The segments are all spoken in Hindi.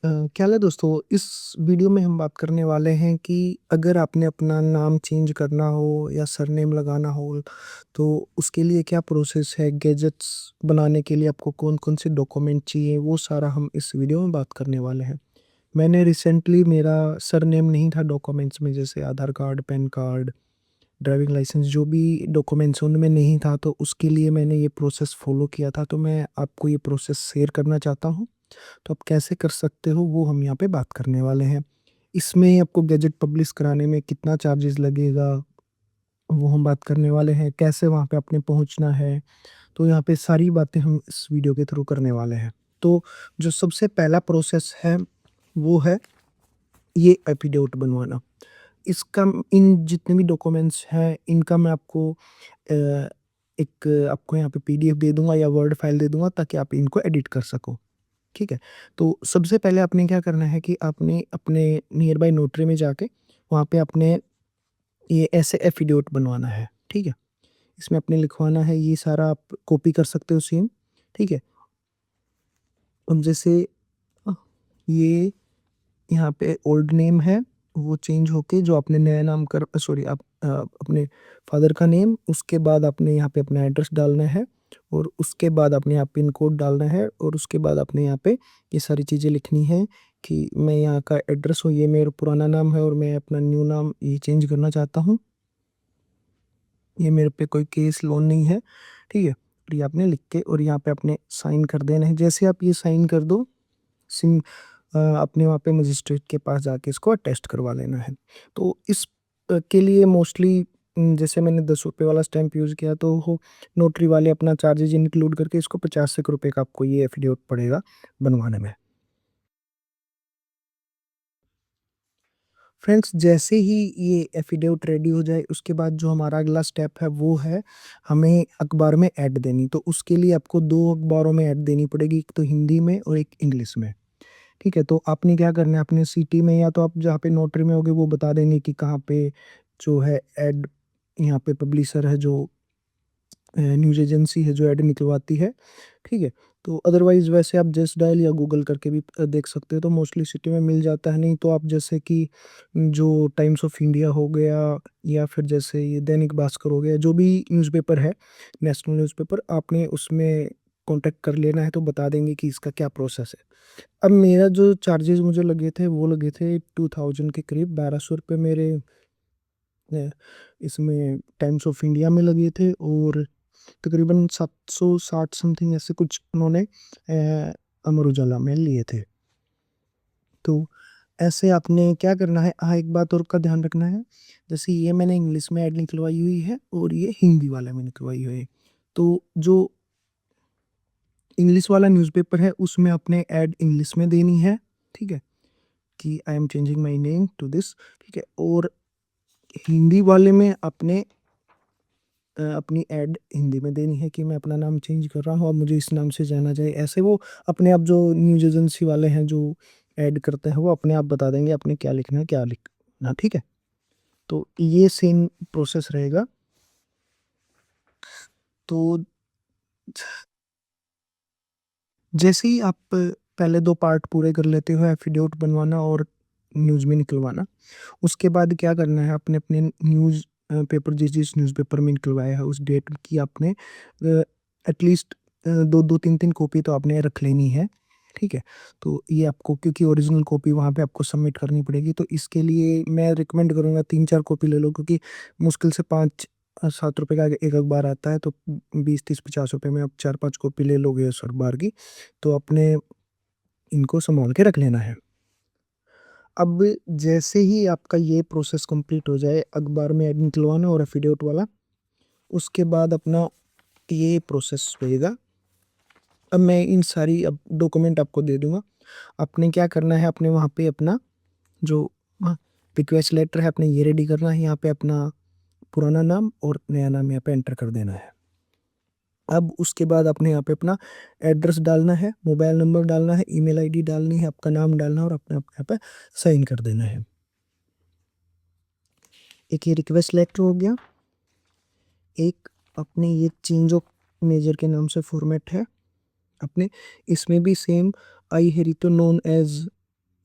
क्या हाल है दोस्तों? इस वीडियो में हम बात करने वाले हैं कि अगर आपने अपना नाम चेंज करना हो या सरनेम लगाना हो, तो उसके लिए क्या प्रोसेस है? गैजेट्स बनाने के लिए आपको कौन-कौन से डॉक्यूमेंट चाहिए, वो सारा हम इस वीडियो में बात करने वाले हैं। मैंने रिसेंटली मेरा सरनेम नहीं था डॉक्यूमेंट्स में, जैसे Aadhaar card, PAN card, driving licence, जो भी डॉक्यूमेंट्स उनमें नहीं था, तो उसके लिए मैंने ये प्रोसेस फ़ॉलो किया था, तो मैं आपको ये प्रोसेस शेयर करना चाहता हूँ। तो आप कैसे कर सकते हो, वो हम यहाँ पे बात करने वाले हैं। इसमें आपको गैजेट पब्लिश कराने में कितना चार्जेस लगेगा, वो हम बात करने वाले हैं। कैसे वहाँ पे आपने पहुँचना है, तो यहाँ पे सारी बातें हम इस वीडियो के थ्रू करने वाले हैं। तो जो सबसे पहला प्रोसेस है, वो है ये एफ़िडेविट बनवाना। इसका इन जितने भी डॉक्यूमेंट्स हैं, इनका मैं आपको एक आपको यहाँ पे पीडीएफ दे दूँगा या वर्ड फ़ाइल दे दूँगा, ताकि आप इनको एडिट कर सको। ठीक है? तो सबसे पहले आपने क्या करना है कि आपने अपने नियर बाय नोटरी में जाके वहाँ पे आपने ये ऐसे एफ़िडेविट बनवाना है, ठीक है? इसमें आपने लिखवाना है, ये सारा आप कॉपी कर सकते हो सेम, ठीक है? अब जैसे अ, ये यहाँ पे ओल्ड नेम है, वो चेंज होके जो आपने नया नाम सॉरी, आप अपने फादर का नेम, उसके बाद आपने यहाँ पे अपना एड्रेस डालना है, और उसके बाद आपने यहाँ पिन कोड डालना है, और उसके बाद आपने यहाँ पे ये सारी चीज़ें लिखनी है कि मैं यहाँ का एड्रेस हूँ, ये मेरा पुराना नाम है और मैं अपना न्यू नाम ये चेंज करना चाहता हूँ। ये मेरे पे कोई केस लोन नहीं है, ठीक है? और ये आपने लिख के और यहाँ पे आपने साइन कर देना है। जैसे आप ये साइन कर दो, आपने वहाँ पे मजिस्ट्रेट के पास जाके इसको अटेस्ट करवा लेना है। तो इस के लिए मोस्टली जैसे मैंने ₹10 वाला स्टैम्प यूज़ किया, तो वो नोटरी वाले अपना चार्जेज़ इंक्लूड करके इसको ₹50 का आपको ये एफ़िडेविट पड़ेगा बनवाने में। फ्रेंड्स, जैसे ही ये एफ़िडेविट रेडी हो जाए, उसके बाद जो हमारा अगला स्टेप है, वो है हमें अखबार में ऐड देनी। तो उसके लिए आपको 2 अखबारों में ऐड देनी पड़ेगी, एक तो हिंदी में और एक इंग्लिश में। ठीक है? तो आपने क्या करना है, अपने सिटी में या तो आप जहाँ पे नोटरी में होगे वो बता देंगे कि कहाँ पे जो है ऐड, यहाँ पे पब्लिशर है जो न्यूज़ एजेंसी है जो ऐड निकलवाती है, ठीक है? तो अदरवाइज़ वैसे आप जस्ट डायल या गूगल करके भी देख सकते हो, तो मोस्टली सिटी में मिल जाता है। नहीं तो आप जैसे कि जो टाइम्स ऑफ इंडिया हो गया, या फिर जैसे ये दैनिक भास्कर हो गया, जो भी न्यूज़पेपर है, नेशनल न्यूज़पेपर, आपने उसमें कॉन्टैक्ट कर लेना है, तो बता देंगे कि इसका क्या प्रोसेस है। अब मेरा जो चार्जेज़ मुझे लगे थे, वो लगे थे 2000 के करीब, ₹1200 मेरे इसमें टाइम्स ऑफ इंडिया में लगे थे, और तकरीबन 760 समथिंग ऐसे कुछ उन्होंने अमर उजाला में लिए थे। तो ऐसे आपने क्या करना है, हाँ, एक बात और का ध्यान रखना है, जैसे ये मैंने इंग्लिश में ऐड निकलवाई हुई है और ये हिंदी वाले में निकलवाई हुई है। तो जो इंग्लिश वाला न्यूज़पेपर है, उसमें आपने ऐड इंग्लिश में देनी है, ठीक है? कि I am changing my name to this, ठीक है? और हिंदी वाले में आपने अपनी ऐड हिंदी में देनी है कि मैं अपना नाम चेंज कर रहा हूँ, अब मुझे इस नाम से जाना जाए। ऐसे वो अपने आप, जो न्यूज़ एजेंसी वाले हैं जो ऐड करते हैं, वो अपने आप बता देंगे आपने क्या लिखना है, क्या लिखना, ठीक है? तो ये सेम प्रोसेस रहेगा। तो जैसे ही आप पहले 2 पार्ट पूरे कर लेते हो, एफ़िडेविट बनवाना और न्यूज़ में निकलवाना, उसके बाद क्या करना है, आपने अपने पेपर जिस-जिस न्यूज़पेपर में निकलवाया है, उस डेट की आपने एटलीस्ट 2-2 3-3 कॉपी तो आपने रख लेनी है, ठीक है? तो ये आपको, क्योंकि ओरिजिनल कॉपी वहाँ पे आपको सबमिट करनी पड़ेगी, तो इसके लिए मैं रिकमेंड करूँगा 3-4 कॉपी ले लो, क्योंकि मुश्किल से 5-7 का एक अखबार आता है, तो 20, 30, ₹50 में आप 4-5 कॉपी ले लोगे उस अखबार की, तो आपने इनको सँभाल के रख लेना है। अब जैसे ही आपका ये प्रोसेस कंप्लीट हो जाए, अखबार में ऐड निकलवाना और एफ़िडेविट वाला, उसके बाद अपना ये प्रोसेस रहेगा। अब मैं इन सारी अब डॉक्यूमेंट आपको दे दूँगा। आपने क्या करना है, आपने वहाँ पे अपना जो अ, रिक्वेस्ट लेटर है, आपने ये रेडी करना है। यहाँ पे अपना पुराना नाम और नया नाम यहाँ पे एंटर कर देना है। अब उसके बाद आपने यहाँ पे अपना एड्रेस डालना है, मोबाइल नंबर डालना है, ईमेल आईडी डालनी है, आपका नाम डालना है, और अपने आप यहाँ पे साइन कर देना है। एक ये रिक्वेस्ट लेटर हो गया, एक अपने ये चेंज ऑफ मेजर के नाम से फॉर्मेट है अपने, इसमें भी सेम आई हेरिटो नोन एज़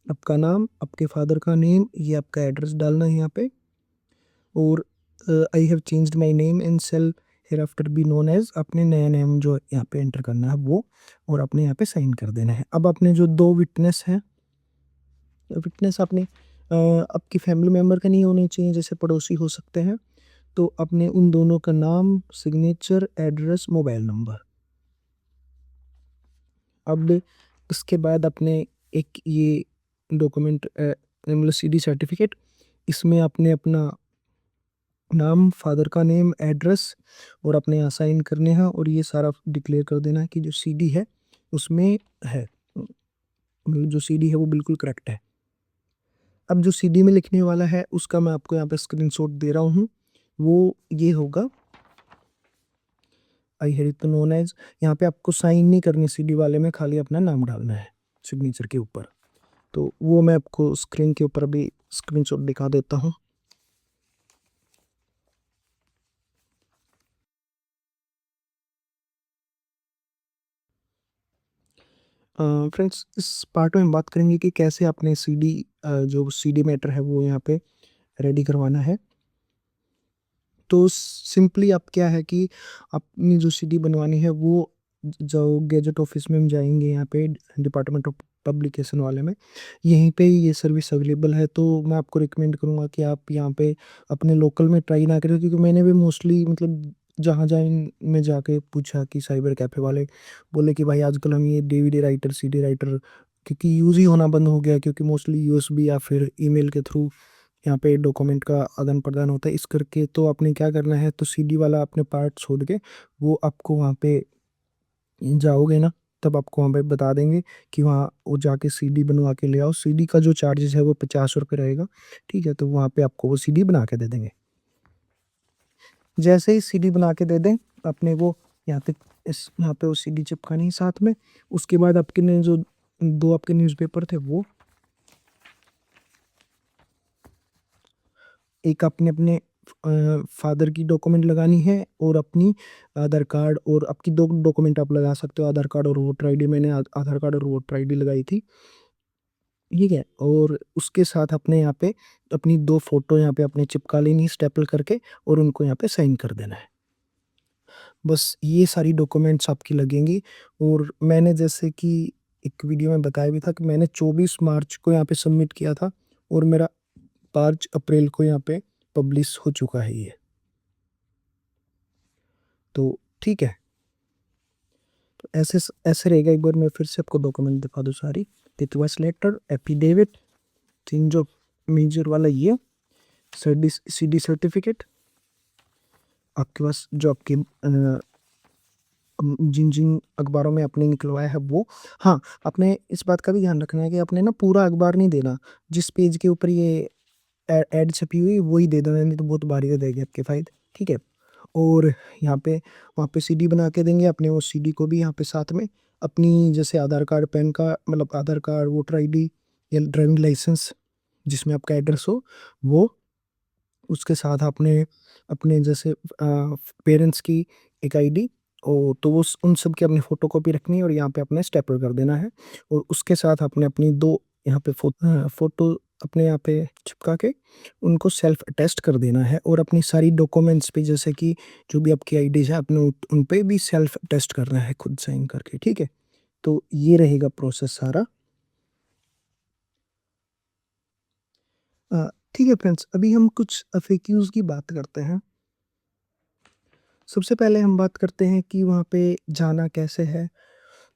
आपका नाम, आपके फादर का नेम, ये आपका एड्रेस डालना है यहाँ पे। और I have changed my name in sell here after be known as, अपने नया नेम जो यहाँ पे एंटर करना है वो, और अपने यहाँ पे साइन कर देना है। अब अपने जो दो विटनेस हैं, विटनेस अपने आपकी फैमिली मेम्बर का नहीं होने चाहिए, जैसे पड़ोसी हो सकते हैं। तो अपने उन दोनों का नाम, सिग्नेचर, एड्रेस, मोबाइल नंबर। अब इसके बाद अपने एक ये डॉक्यूमेंट मतलब सीडी सर्टिफिकेट, इसमें आपने अपना नाम, फादर का नेम, एड्रेस और अपने यहाँ साइन करने हैं, और ये सारा डिक्लेयर कर देना है कि जो सीडी है उसमें है, मतलब जो सीडी है वो बिल्कुल करेक्ट है। अब जो सीडी में लिखने वाला है उसका मैं आपको यहाँ पे स्क्रीनशॉट दे रहा हूँ, वो ये होगा, आई हेरित नोन एज। यहाँ पे आपको साइन नहीं करनी सीडी वाले में, खाली अपना नाम डालना है सिग्नेचर के ऊपर। तो वो मैं आपको स्क्रीन के ऊपर भी स्क्रीनशॉट दिखा देता हूँ। फ्रेंड्स, इस पार्ट में हम बात करेंगे कि कैसे अपने सीडी जो सीडी मैटर है वो यहाँ पे रेडी करवाना है। तो सिंपली आप क्या है कि अपनी जो सीडी बनवानी है वो जो गैजेट ऑफिस में हम जाएंगे, यहाँ पे डिपार्टमेंट ऑफ पब्लिकेशन वाले में, यहीं पे ये सर्विस अवेलेबल है। तो मैं आपको रिकमेंड करूँगा कि आप यहाँ पे अपने लोकल में ट्राई ना करें, क्योंकि मैंने भी मोस्टली मतलब जहाँ जहाँ में जाके पूछा कि साइबर कैफ़े वाले बोले कि भाई आजकल हम ये डीवीडी राइटर, सीडी राइटर क्योंकि यूज़ ही होना बंद हो गया, क्योंकि मोस्टली यूएसबी या फिर ईमेल के थ्रू यहाँ पे डॉक्यूमेंट का आदान प्रदान होता है। इस करके तो आपने क्या करना है, तो सीडी वाला अपने पार्ट छोड़ के वो आपको वहाँ पे जाओगे ना, तब आपको वहाँ पे बता देंगे कि वहाँ वो जाके सीडी बनवा के ले आओ। सीडी का जो चार्जेस है वो 50 रुपये रहेगा, ठीक है। तो वहाँ पे आपको वो सीडी बना के दे देंगे। जैसे ही सीडी बना के दे दें अपने वो, यहाँ पे इस यहाँ पे वो सीडी चिपकानी है साथ में। उसके बाद आपके ने जो दो आपके न्यूज़पेपर थे वो, एक आपने अपने फादर की डॉक्यूमेंट लगानी है और अपनी आधार कार्ड, और आपकी दो डॉक्यूमेंट आप लगा सकते हो, आधार कार्ड और वोटर आईडी। मैंने आधार कार्ड और वोटर आईडी लगाई थी, ठीक है। और उसके साथ अपने यहाँ पे अपनी दो फोटो यहाँ पे अपने चिपका लेनी स्टेपल करके, और उनको यहाँ पे साइन कर देना है। बस ये सारी डॉक्यूमेंट्स आपकी लगेंगी। और मैंने जैसे कि एक वीडियो में बताया भी था कि मैंने 24 मार्च को यहाँ पे सबमिट किया था, और मेरा 5 अप्रैल को यहाँ पे पब्लिश हो चुका है ये। तो ठीक है, तो ऐसे ऐसे रहेगा। एक बार मैं फिर से आपको डॉक्यूमेंट दिखा दूँ सारी। तितवास letter, affidavit, change of major वाला ये, सीडी सर्टिफिकेट, आपके पास जो आपके जिन जिन अखबारों में आपने निकलवाया है वो। हाँ, आपने इस बात का भी ध्यान रखना है कि आपने ना पूरा अखबार नहीं देना, जिस पेज के ऊपर ये ऐड छपी हुई वही दे देना, नहीं तो बहुत भारी हो जाएगी आपके फाइल, ठीक है। और यहाँ पे वहाँ पे सीडी बना के देंगे अपने, वो सीडी को भी यहाँ पे साथ में अपनी जैसे आधार कार्ड, पैन का मतलब आधार कार्ड, वोटर आईडी या ड्राइविंग लाइसेंस जिसमें आपका एड्रेस हो वो, उसके साथ आपने अपने जैसे पेरेंट्स की एक आईडी, और तो वो उन सब की अपनी फ़ोटो कॉपी रखनी है और यहाँ पे अपने स्टेपल कर देना है। और उसके साथ आपने अपनी दो यहाँ पे फ़ोटो अपने यहाँ पे चिपका के उनको सेल्फ अटेस्ट कर देना है, और अपनी सारी डॉक्यूमेंट्स पे जैसे कि जो भी आपकी आईडीज़ है अपने उन पे भी सेल्फ अटेस्ट करना है खुद साइन करके, ठीक है। तो ये रहेगा प्रोसेस सारा। ठीक है फ्रेंड्स, अभी हम कुछ एफएक्यूज़ की बात करते हैं। सबसे पहले हम बात करते हैं कि वहाँ पे जाना कैसे है।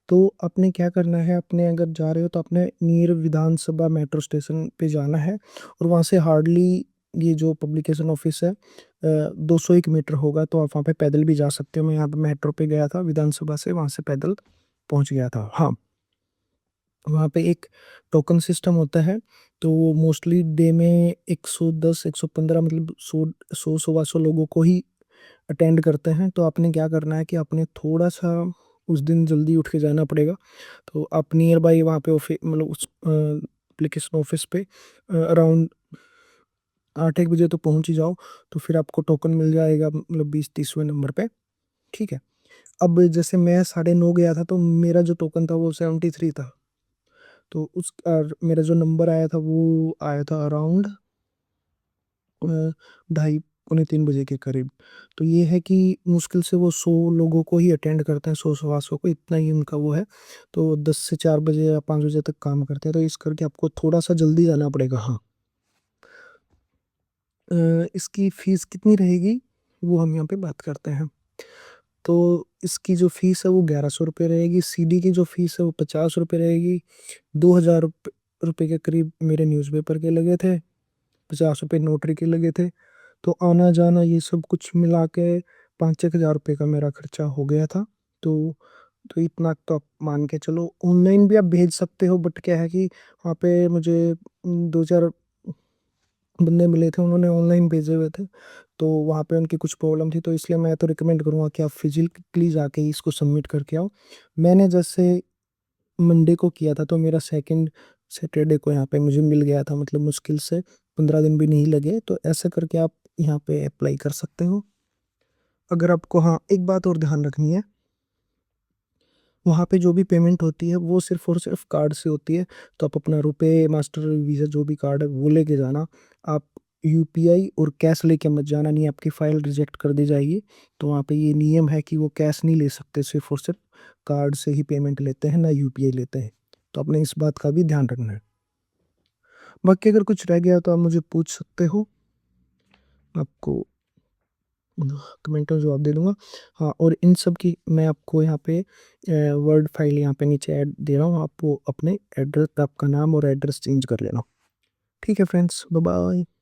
तो आपने क्या करना है, अपने अगर जा रहे हो तो अपने नियर विधानसभा मेट्रो स्टेशन पे जाना है, और वहाँ से हार्डली ये जो पब्लिकेशन ऑफिस है 201 मीटर होगा, तो आप वहाँ पे पैदल भी जा सकते हो। मैं यहाँ पे मेट्रो पे गया था विधानसभा से, वहाँ से पैदल पहुँच गया था। हाँ, वहाँ पे एक टोकन सिस्टम होता है, तो वो मोस्टली डे में 110 115 मतलब 100 सवा 100 लोगों को ही अटेंड करते हैं। तो आपने क्या करना है कि आपने थोड़ा-सा उस दिन जल्दी उठ के जाना पड़ेगा। तो आप नियर बाय वहाँ पे मतलब उस एप्लीकेशन ऑफिस पे अराउंड 8 एक बजे तो पहुँच ही जाओ, तो फिर आपको टोकन मिल जाएगा मतलब 20-30वें नंबर पे, ठीक है। अब जैसे मैं 9:30 गया था, तो मेरा जो टोकन था वो 73 था। तो मेरा जो नंबर आया था वो आया था अराउंड 2:30 पौने 3 बजे के करीब। तो ये है कि मुश्किल से वो 100 लोगों को ही अटेंड करते हैं, 100 सवा 100 को, इतना ही उनका वो है। तो 10 से 4 बजे या 5 बजे तक काम करते हैं, तो इस करके आपको थोड़ा-सा जल्दी जाना पड़ेगा। हाँ। इसकी फ़ीस कितनी रहेगी, वो हम यहाँ पे बात करते हैं। तो इसकी जो फ़ीस है वो ₹1100 रहेगी, सीडी की जो फ़ीस है वो ₹50 रहेगी, ₹2000 के करीब मेरे न्यूज़पेपर के लगे थे, ₹50 नोटरी के लगे थे। तो आना-जाना ये सब कुछ मिला के 5-1 हज़ार रुपए का मेरा खर्चा हो गया था। तो इतना तो आप मान के चलो। ऑनलाइन भी आप भेज सकते हो, बट क्या है कि वहाँ पे मुझे 2-4 बंदे मिले थे, उन्होंने ऑनलाइन भेजे हुए थे, तो वहाँ पे उनकी कुछ प्रॉब्लम थी, तो इसलिए मैं तो रिकमेंड करूँगा कि आप फिज़िकली जाके ही इसको सबमिट करके आओ। मैंने जैसे मंडे को किया था, तो मेरा सेकंड सैटरडे को यहाँ पे मुझे मिल गया था, मतलब मुश्किल से 15 दिन भी नहीं लगे। तो ऐसा करके आप यहाँ पे अप्लाई कर सकते हो। अगर आपको, हाँ, एक बात और ध्यान रखनी है, वहाँ पे जो भी पेमेंट होती है वो सिर्फ़ और सिर्फ़ कार्ड से होती है। तो आप अपना रुपए, मास्टर, वीज़ा जो भी कार्ड है वो लेके जाना। आप यूपीआई और कैश लेके मत जाना, नहीं आपकी फ़ाइल रिजेक्ट कर दी जाएगी। तो वहाँ पे ये नियम है कि वो कैश नहीं ले सकते, सिर्फ़ और सिर्फ़ कार्ड से ही पेमेंट लेते हैं, ना यूपीआई लेते हैं। तो आपने इस बात का भी ध्यान रखना है। बाकी अगर कुछ रह गया तो आप मुझे पूछ सकते हो, आपको कमेंट में जवाब दे दूँगा। हाँ, और इन सब की मैं आपको यहाँ पे वर्ड फाइल यहाँ पे नीचे ऐड दे रहा हूँ, आप वो अपने एड्रेस, आपका नाम और एड्रेस चेंज कर लेना। ठीक है फ्रेंड्स, बाय बाय।